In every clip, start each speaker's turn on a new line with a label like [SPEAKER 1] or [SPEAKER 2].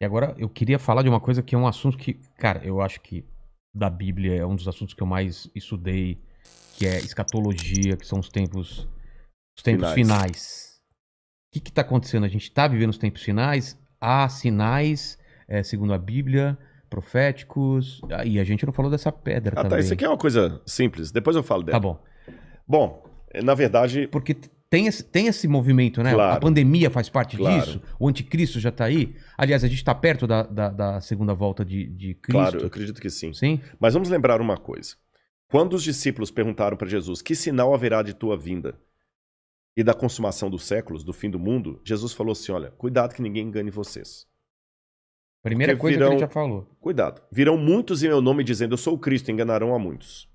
[SPEAKER 1] E agora eu queria falar de uma coisa que é um assunto que, cara, eu acho que da Bíblia é um dos assuntos que eu mais estudei, que é escatologia, que são os tempos
[SPEAKER 2] Finais.
[SPEAKER 1] finais. O que está acontecendo? A gente está vivendo os tempos finais, há sinais, segundo a Bíblia, proféticos, e a gente não falou dessa pedra
[SPEAKER 2] Ah, tá. Isso
[SPEAKER 1] também.
[SPEAKER 2] aqui é uma coisa simples. Depois eu falo
[SPEAKER 1] Tá
[SPEAKER 2] dela.
[SPEAKER 1] bom.
[SPEAKER 2] Bom, na verdade,
[SPEAKER 1] Porque tem esse movimento, né? A
[SPEAKER 2] claro,
[SPEAKER 1] pandemia faz parte
[SPEAKER 2] claro,
[SPEAKER 1] disso, o anticristo já está aí. Aliás, a gente está perto da segunda volta de
[SPEAKER 2] claro, eu
[SPEAKER 1] Cristo,
[SPEAKER 2] acredito que sim.
[SPEAKER 1] sim?
[SPEAKER 2] Mas vamos lembrar uma coisa. Quando os discípulos perguntaram para Jesus que sinal haverá de tua vinda e da consumação dos séculos, do fim do mundo, Jesus falou assim: olha, cuidado que ninguém engane vocês. Porque
[SPEAKER 1] Primeira coisa que ele já
[SPEAKER 2] virão,
[SPEAKER 1] falou.
[SPEAKER 2] cuidado, virão muitos em meu nome dizendo eu sou o Cristo, enganarão a muitos.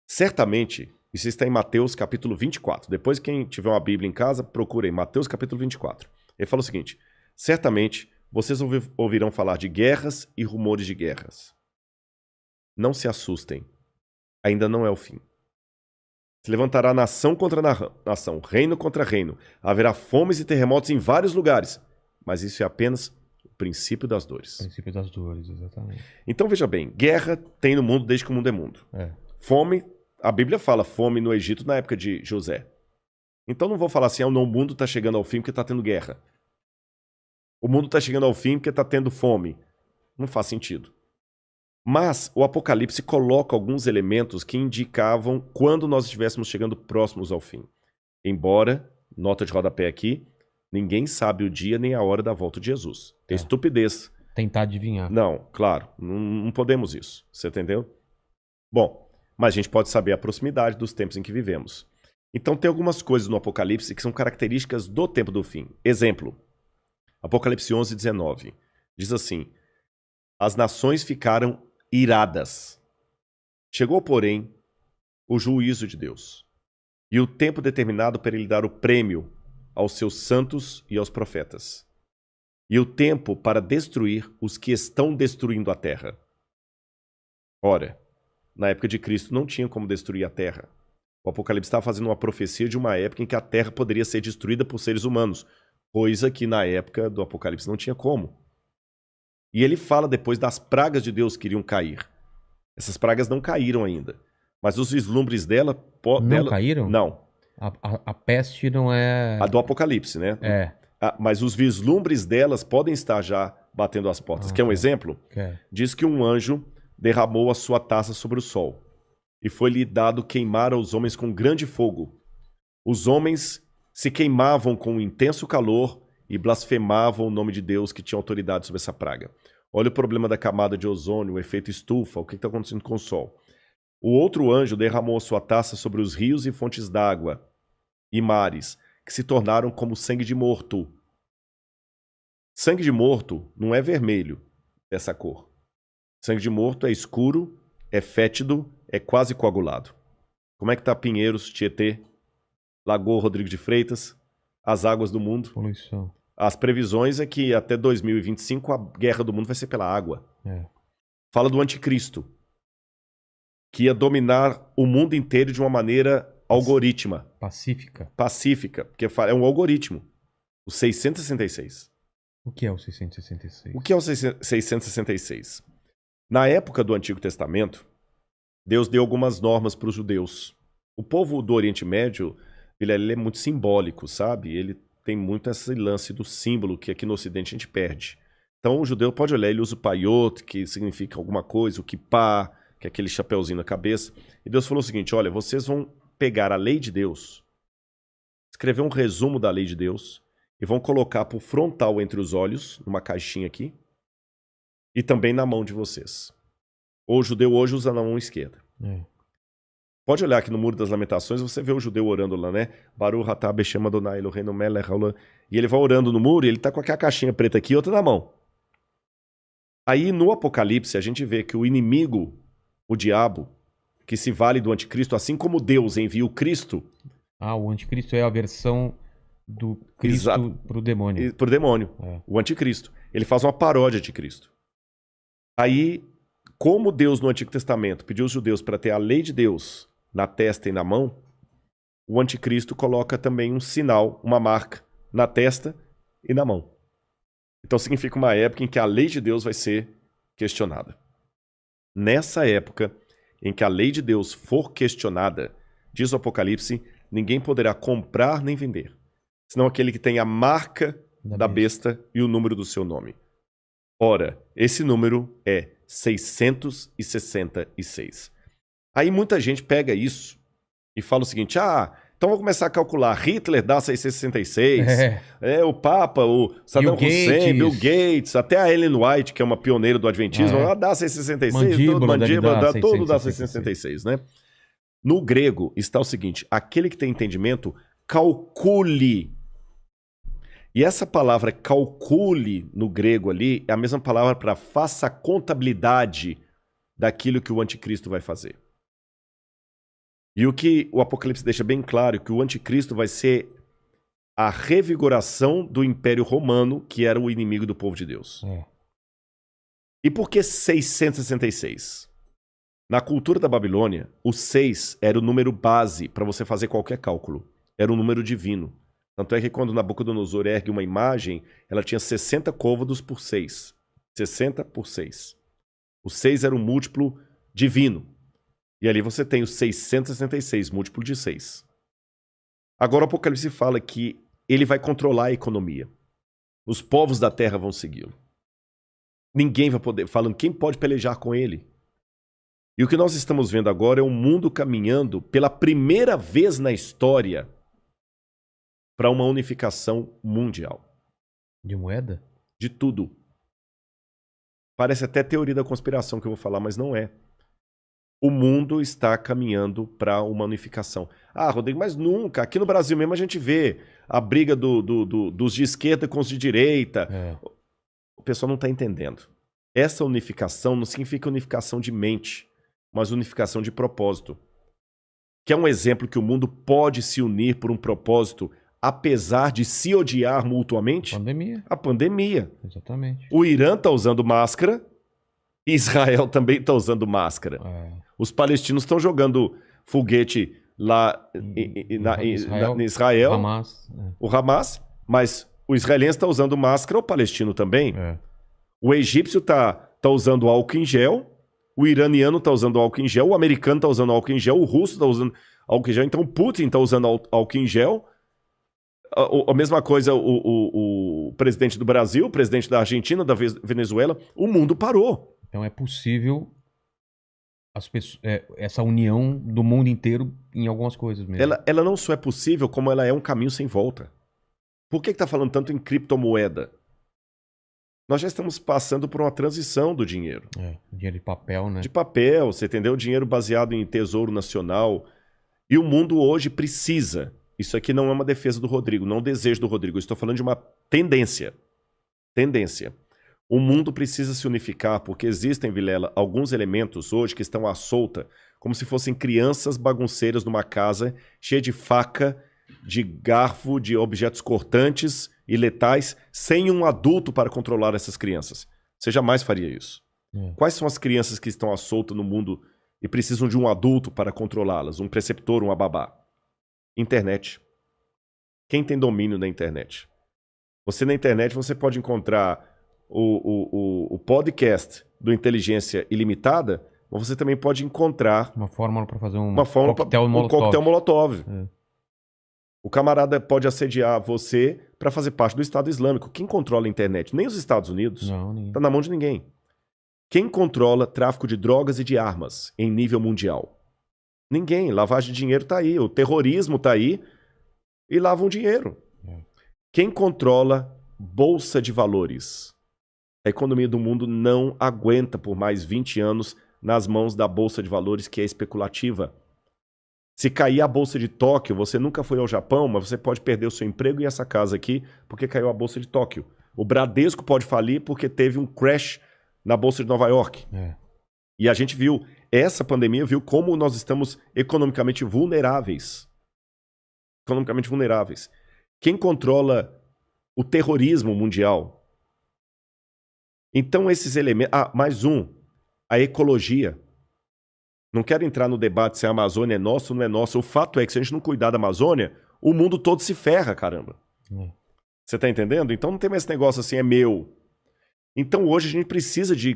[SPEAKER 2] Certamente, isso está em Mateus capítulo 24. Depois, quem tiver uma Bíblia em casa, procure em Mateus capítulo 24. Ele fala o seguinte: certamente vocês ouvirão falar de guerras e rumores de guerras. Não se assustem, ainda não é o fim. Se levantará nação contra nação, reino contra reino. Haverá fomes e terremotos em vários lugares. Mas isso é apenas o princípio das dores.
[SPEAKER 1] Princípio das dores, exatamente.
[SPEAKER 2] Então veja bem, guerra tem no mundo desde que o mundo é mundo.
[SPEAKER 1] É.
[SPEAKER 2] Fome, a Bíblia fala fome no Egito na época de José. Então não vou falar assim, o mundo está chegando ao fim porque está tendo guerra. O mundo está chegando ao fim porque está tendo fome. Não faz sentido. Mas o Apocalipse coloca alguns elementos que indicavam quando nós estivéssemos chegando próximos ao fim. Embora, nota de rodapé aqui, ninguém sabe o dia nem a hora da volta de Jesus. É estupidez.
[SPEAKER 1] Tentar adivinhar.
[SPEAKER 2] Não, claro, não podemos isso. Você entendeu? Bom, mas a gente pode saber a proximidade dos tempos em que vivemos. Então tem algumas coisas no Apocalipse que são características do tempo do fim. Exemplo, Apocalipse 11, 19. Diz assim: as nações ficaram iradas. Chegou, porém, o juízo de Deus e o tempo determinado para ele dar o prêmio aos seus santos e aos profetas, e o tempo para destruir os que estão destruindo a terra. Ora, na época de Cristo não tinha como destruir a terra. O Apocalipse estava fazendo uma profecia de uma época em que a terra poderia ser destruída por seres humanos, coisa que na época do Apocalipse não tinha como. E ele fala depois das pragas de Deus que iriam cair. Essas pragas não caíram ainda, mas os vislumbres dela...
[SPEAKER 1] Não caíram?
[SPEAKER 2] Não.
[SPEAKER 1] A peste não é.
[SPEAKER 2] A do Apocalipse, né?
[SPEAKER 1] É.
[SPEAKER 2] Mas os vislumbres delas podem estar já batendo as portas. Quer um
[SPEAKER 1] tá.
[SPEAKER 2] exemplo?
[SPEAKER 1] Quer.
[SPEAKER 2] Diz que um anjo derramou a sua taça sobre o sol, e foi-lhe dado queimar aos homens com grande fogo. Os homens se queimavam com um intenso calor e blasfemavam o nome de Deus que tinha autoridade sobre essa praga. Olha o problema da camada de ozônio, o efeito estufa, o que está acontecendo com o sol. O outro anjo derramou a sua taça sobre os rios e fontes d'água e mares, que se tornaram como sangue de morto. Sangue de morto não é vermelho, dessa cor. Sangue de morto é escuro, é fétido, é quase coagulado. Como é que tá Pinheiros, Tietê, Lagoa Rodrigo de Freitas, as águas do mundo?
[SPEAKER 1] Poluição.
[SPEAKER 2] As previsões é que até 2025 a guerra do mundo vai ser pela água.
[SPEAKER 1] É.
[SPEAKER 2] Fala do anticristo, que ia dominar o mundo inteiro de uma maneira algorítmica. Pacífica, porque é um algoritmo. O 666.
[SPEAKER 1] O que é o 666?
[SPEAKER 2] O que é o 666? Na época do Antigo Testamento, Deus deu algumas normas para os judeus. O povo do Oriente Médio, ele é muito simbólico, sabe? Ele tem muito esse lance do símbolo que aqui no Ocidente a gente perde. Então o judeu pode olhar, ele usa o paiot, que significa alguma coisa, o kippah, que é aquele chapeuzinho na cabeça. E Deus falou o seguinte: olha, vocês vão pegar a lei de Deus, escrever um resumo da lei de Deus e vão colocar por frontal entre os olhos, numa caixinha aqui, e também na mão de vocês. O judeu hoje usa na mão esquerda. Pode olhar aqui no Muro das Lamentações, você vê o judeu orando lá, né? Baruch atah Beshem Adonai Eloheinu melech haolam. E ele vai orando no muro e ele tá com aquela caixinha preta aqui e outra na mão. Aí no Apocalipse a gente vê que o inimigo, o diabo, que se vale do anticristo, assim como Deus envia o Cristo...
[SPEAKER 1] o anticristo é a versão do Cristo pro demônio.
[SPEAKER 2] Pro demônio, o anticristo. Ele faz uma paródia de Cristo. Aí, como Deus no Antigo Testamento pediu aos judeus para ter a lei de Deus na testa e na mão, o anticristo coloca também um sinal, uma marca, na testa e na mão. Então significa uma época em que a lei de Deus vai ser questionada. Nessa época em que a lei de Deus for questionada, diz o Apocalipse, ninguém poderá comprar nem vender, senão aquele que tem a marca da besta e o número do seu nome. Ora, esse número é 666. Aí muita gente pega isso e fala o seguinte, então vou começar a calcular, Hitler dá 666, o Papa, o Saddam Hussein, Bill Gates, até a Ellen White, que é uma pioneira do Adventismo, ela dá 666, todo dá 666, né? No grego está o seguinte, aquele que tem entendimento, calcule. E essa palavra calcule no grego ali é a mesma palavra para faça a contabilidade daquilo que o anticristo vai fazer. E o que o Apocalipse deixa bem claro é que o anticristo vai ser a revigoração do Império Romano, que era o inimigo do povo de Deus. E por que 666? Na cultura da Babilônia, o 6 era o número base para você fazer qualquer cálculo. Era um número divino. Tanto é que quando Nabucodonosor ergue uma imagem, ela tinha 60 côvados por 6. 60 por 6. O 6 era um múltiplo divino. E ali você tem o 666, múltiplo de 6. Agora o Apocalipse fala que ele vai controlar a economia. Os povos da terra vão segui-lo. Ninguém vai poder, falando quem pode pelejar com ele. E o que nós estamos vendo agora é o mundo caminhando pela primeira vez na história para uma unificação mundial.
[SPEAKER 1] De moeda?
[SPEAKER 2] De tudo. Parece até teoria da conspiração que eu vou falar, mas não é. O mundo está caminhando para uma unificação. Rodrigo, mas nunca. Aqui no Brasil mesmo a gente vê a briga dos de esquerda com os de direita. O pessoal não está entendendo. Essa unificação não significa unificação de mente, mas unificação de propósito. Que é um exemplo que o mundo pode se unir por um propósito, apesar de se odiar mutuamente. A pandemia.
[SPEAKER 1] Exatamente.
[SPEAKER 2] O Irã está usando máscara, Israel também está usando máscara. Os palestinos estão jogando foguete lá em Israel, o Hamas, mas o israelense está usando máscara, o palestino também. O egípcio está usando álcool em gel, o iraniano está usando álcool em gel, o americano está usando álcool em gel, o russo está usando álcool em gel, então o Putin está usando álcool em gel. A mesma coisa o presidente do Brasil, o presidente da Argentina, da Venezuela, o mundo parou.
[SPEAKER 1] Então é possível essa união do mundo inteiro em algumas coisas mesmo.
[SPEAKER 2] Ela não só é possível, como ela é um caminho sem volta. Por que está falando tanto em criptomoeda? Nós já estamos passando por uma transição do dinheiro.
[SPEAKER 1] Dinheiro de papel, né?
[SPEAKER 2] De papel, você entendeu? Dinheiro baseado em tesouro nacional. E o mundo hoje precisa. Isso aqui não é uma defesa do Rodrigo, não é um desejo do Rodrigo. Eu estou falando de uma tendência. Tendência. O mundo precisa se unificar porque existem, Vilela, alguns elementos hoje que estão à solta, como se fossem crianças bagunceiras numa casa cheia de faca, de garfo, de objetos cortantes e letais, sem um adulto para controlar essas crianças. Você jamais faria isso. Quais são as crianças que estão à solta no mundo e precisam de um adulto para controlá-las? Um preceptor, uma babá? Internet. Quem tem domínio da internet? Você na internet você pode encontrar o podcast do Inteligência Ilimitada, mas você também pode encontrar
[SPEAKER 1] uma fórmula para fazer um
[SPEAKER 2] coquetel molotov. O camarada pode assediar você para fazer parte do Estado Islâmico. Quem controla a internet? Nem os Estados Unidos.
[SPEAKER 1] Não,
[SPEAKER 2] está na mão de ninguém. Quem controla tráfico de drogas e de armas em nível mundial? Ninguém. Lavagem de dinheiro está aí. O terrorismo está aí e lavam dinheiro. Quem controla bolsa de valores? A economia do mundo não aguenta por mais 20 anos nas mãos da bolsa de valores que é especulativa. Se cair a bolsa de Tóquio, você nunca foi ao Japão, mas você pode perder o seu emprego e essa casa aqui porque caiu a bolsa de Tóquio. O Bradesco pode falir porque teve um crash na bolsa de Nova York. E a gente viu, essa pandemia viu como nós estamos economicamente vulneráveis. Economicamente vulneráveis. Quem controla o terrorismo mundial? Então esses elementos... mais um. A ecologia. Não quero entrar no debate se a Amazônia é nossa ou não é nossa. O fato é que se a gente não cuidar da Amazônia, o mundo todo se ferra, caramba. Você tá entendendo? Então não tem mais esse negócio assim, é meu. Então hoje a gente precisa de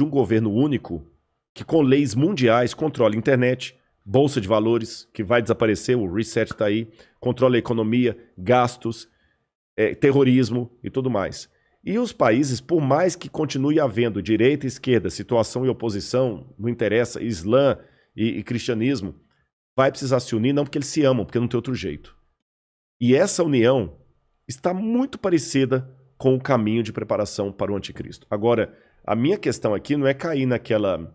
[SPEAKER 2] um governo único que com leis mundiais controle a internet, bolsa de valores, que vai desaparecer, o reset está aí, controle a economia, gastos, terrorismo e tudo mais. E os países, por mais que continue havendo direita e esquerda, situação e oposição, não interessa, Islã e cristianismo, vai precisar se unir, não porque eles se amam, porque não tem outro jeito. E essa união está muito parecida com o caminho de preparação para o anticristo. Agora, a minha questão aqui não é cair naquela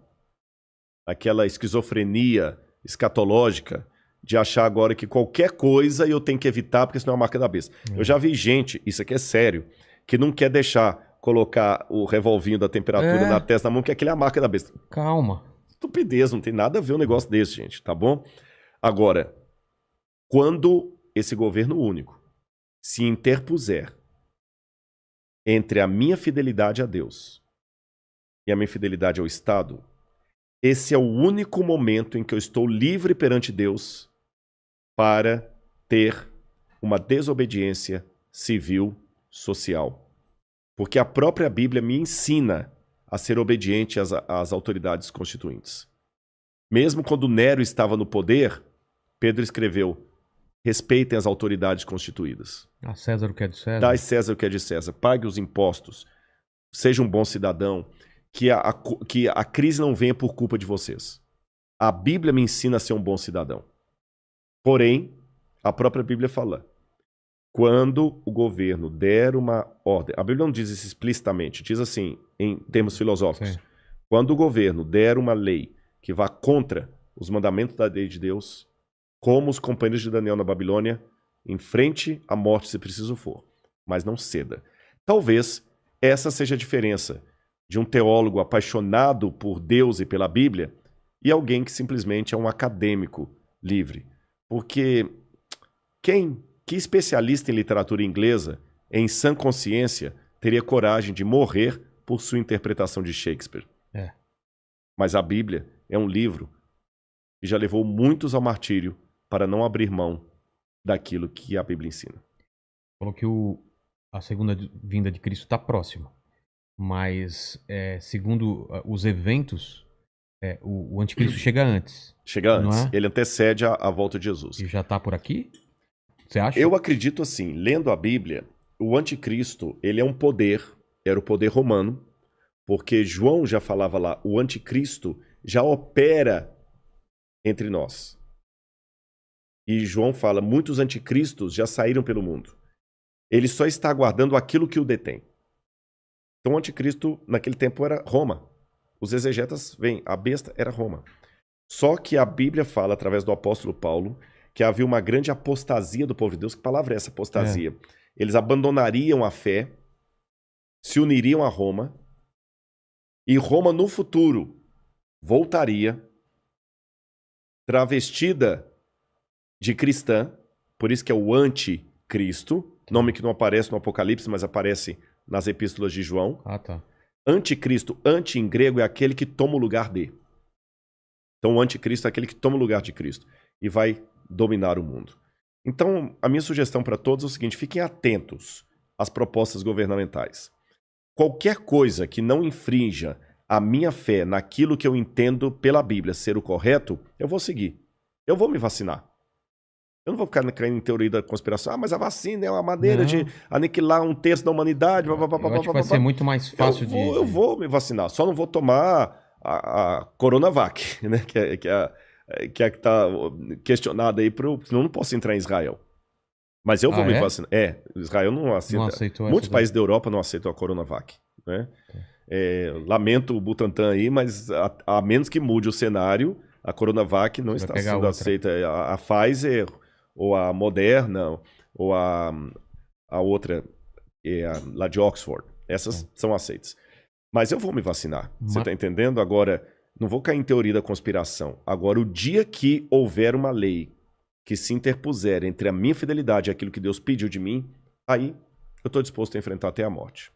[SPEAKER 2] esquizofrenia escatológica de achar agora que qualquer coisa eu tenho que evitar porque senão é uma marca da besta. Eu já vi gente, isso aqui é sério, que não quer deixar colocar o revolvinho da temperatura na testa da mão, que aquele é a marca da besta.
[SPEAKER 1] Calma.
[SPEAKER 2] Estupidez, não tem nada a ver um negócio desse, gente, tá bom? Agora, quando esse governo único se interpuser entre a minha fidelidade a Deus e a minha fidelidade ao Estado, esse é o único momento em que eu estou livre perante Deus para ter uma desobediência civil, social. Porque a própria Bíblia me ensina a ser obediente às autoridades constituintes. Mesmo quando Nero estava no poder, Pedro escreveu: respeitem as autoridades constituídas.
[SPEAKER 1] A César o que é de César.
[SPEAKER 2] Dai César o que é de César. Pague os impostos. Seja um bom cidadão. Que a crise não venha por culpa de vocês. A Bíblia me ensina a ser um bom cidadão. Porém, a própria Bíblia fala: quando o governo der uma ordem... A Bíblia não diz isso explicitamente. Diz assim, em termos filosóficos.
[SPEAKER 1] Sim.
[SPEAKER 2] Quando o governo der uma lei que vá contra os mandamentos da lei de Deus, como os companheiros de Daniel na Babilônia, enfrente a morte se preciso for, mas não ceda. Talvez essa seja a diferença de um teólogo apaixonado por Deus e pela Bíblia e alguém que simplesmente é um acadêmico livre. Porque que especialista em literatura inglesa, em sã consciência, teria coragem de morrer por sua interpretação de Shakespeare? Mas a Bíblia é um livro que já levou muitos ao martírio para não abrir mão daquilo que a Bíblia ensina.
[SPEAKER 1] Falou que a segunda vinda de Cristo está próxima. Mas, segundo os eventos, o anticristo chega antes.
[SPEAKER 2] Chega antes.
[SPEAKER 1] Não é?
[SPEAKER 2] Ele antecede a volta de Jesus.
[SPEAKER 1] E já está por aqui? Você acha?
[SPEAKER 2] Eu acredito assim, lendo a Bíblia, o anticristo, ele é um poder, era o poder romano, porque João já falava lá, o anticristo já opera entre nós. E João fala, muitos anticristos já saíram pelo mundo. Ele só está aguardando aquilo que o detém. Então o anticristo naquele tempo era Roma. Os exegetas veem, a besta era Roma. Só que a Bíblia fala, através do apóstolo Paulo, que havia uma grande apostasia do povo de Deus. Que palavra é essa, apostasia? Eles abandonariam a fé, se uniriam a Roma, e Roma no futuro voltaria travestida de cristã, por isso que é o anticristo, nome que não aparece no Apocalipse, mas aparece nas epístolas de João.
[SPEAKER 1] Ah, tá.
[SPEAKER 2] Anticristo, anti em grego é aquele que toma o lugar de. Então o anticristo é aquele que toma o lugar de Cristo e vai dominar o mundo. Então a minha sugestão para todos é o seguinte, fiquem atentos às propostas governamentais. Qualquer coisa que não infrinja a minha fé naquilo que eu entendo pela Bíblia ser o correto, eu vou seguir. Eu vou me vacinar. Eu não vou ficar caindo em teoria da conspiração. Ah, mas a vacina é uma maneira de aniquilar 1/3 da humanidade.
[SPEAKER 1] Eu acho que vai ser muito mais fácil
[SPEAKER 2] Eu vou me vacinar. Só não vou tomar a Coronavac, né? Que está questionada aí, senão eu não posso entrar em Israel. Mas eu vou me vacinar. Israel não aceita.
[SPEAKER 1] Não aceitou
[SPEAKER 2] Muitos países da Europa não aceitam a Coronavac. Né? Lamento o Butantan aí, mas a menos que mude o cenário, a Coronavac não está sendo aceita. A Pfizer, ou a Moderna, ou a outra, lá de Oxford. Essas são aceitas. Mas eu vou me vacinar. Você está entendendo? Agora, não vou cair em teoria da conspiração. Agora, o dia que houver uma lei que se interpuser entre a minha fidelidade e aquilo que Deus pediu de mim, aí eu estou disposto a enfrentar até a morte.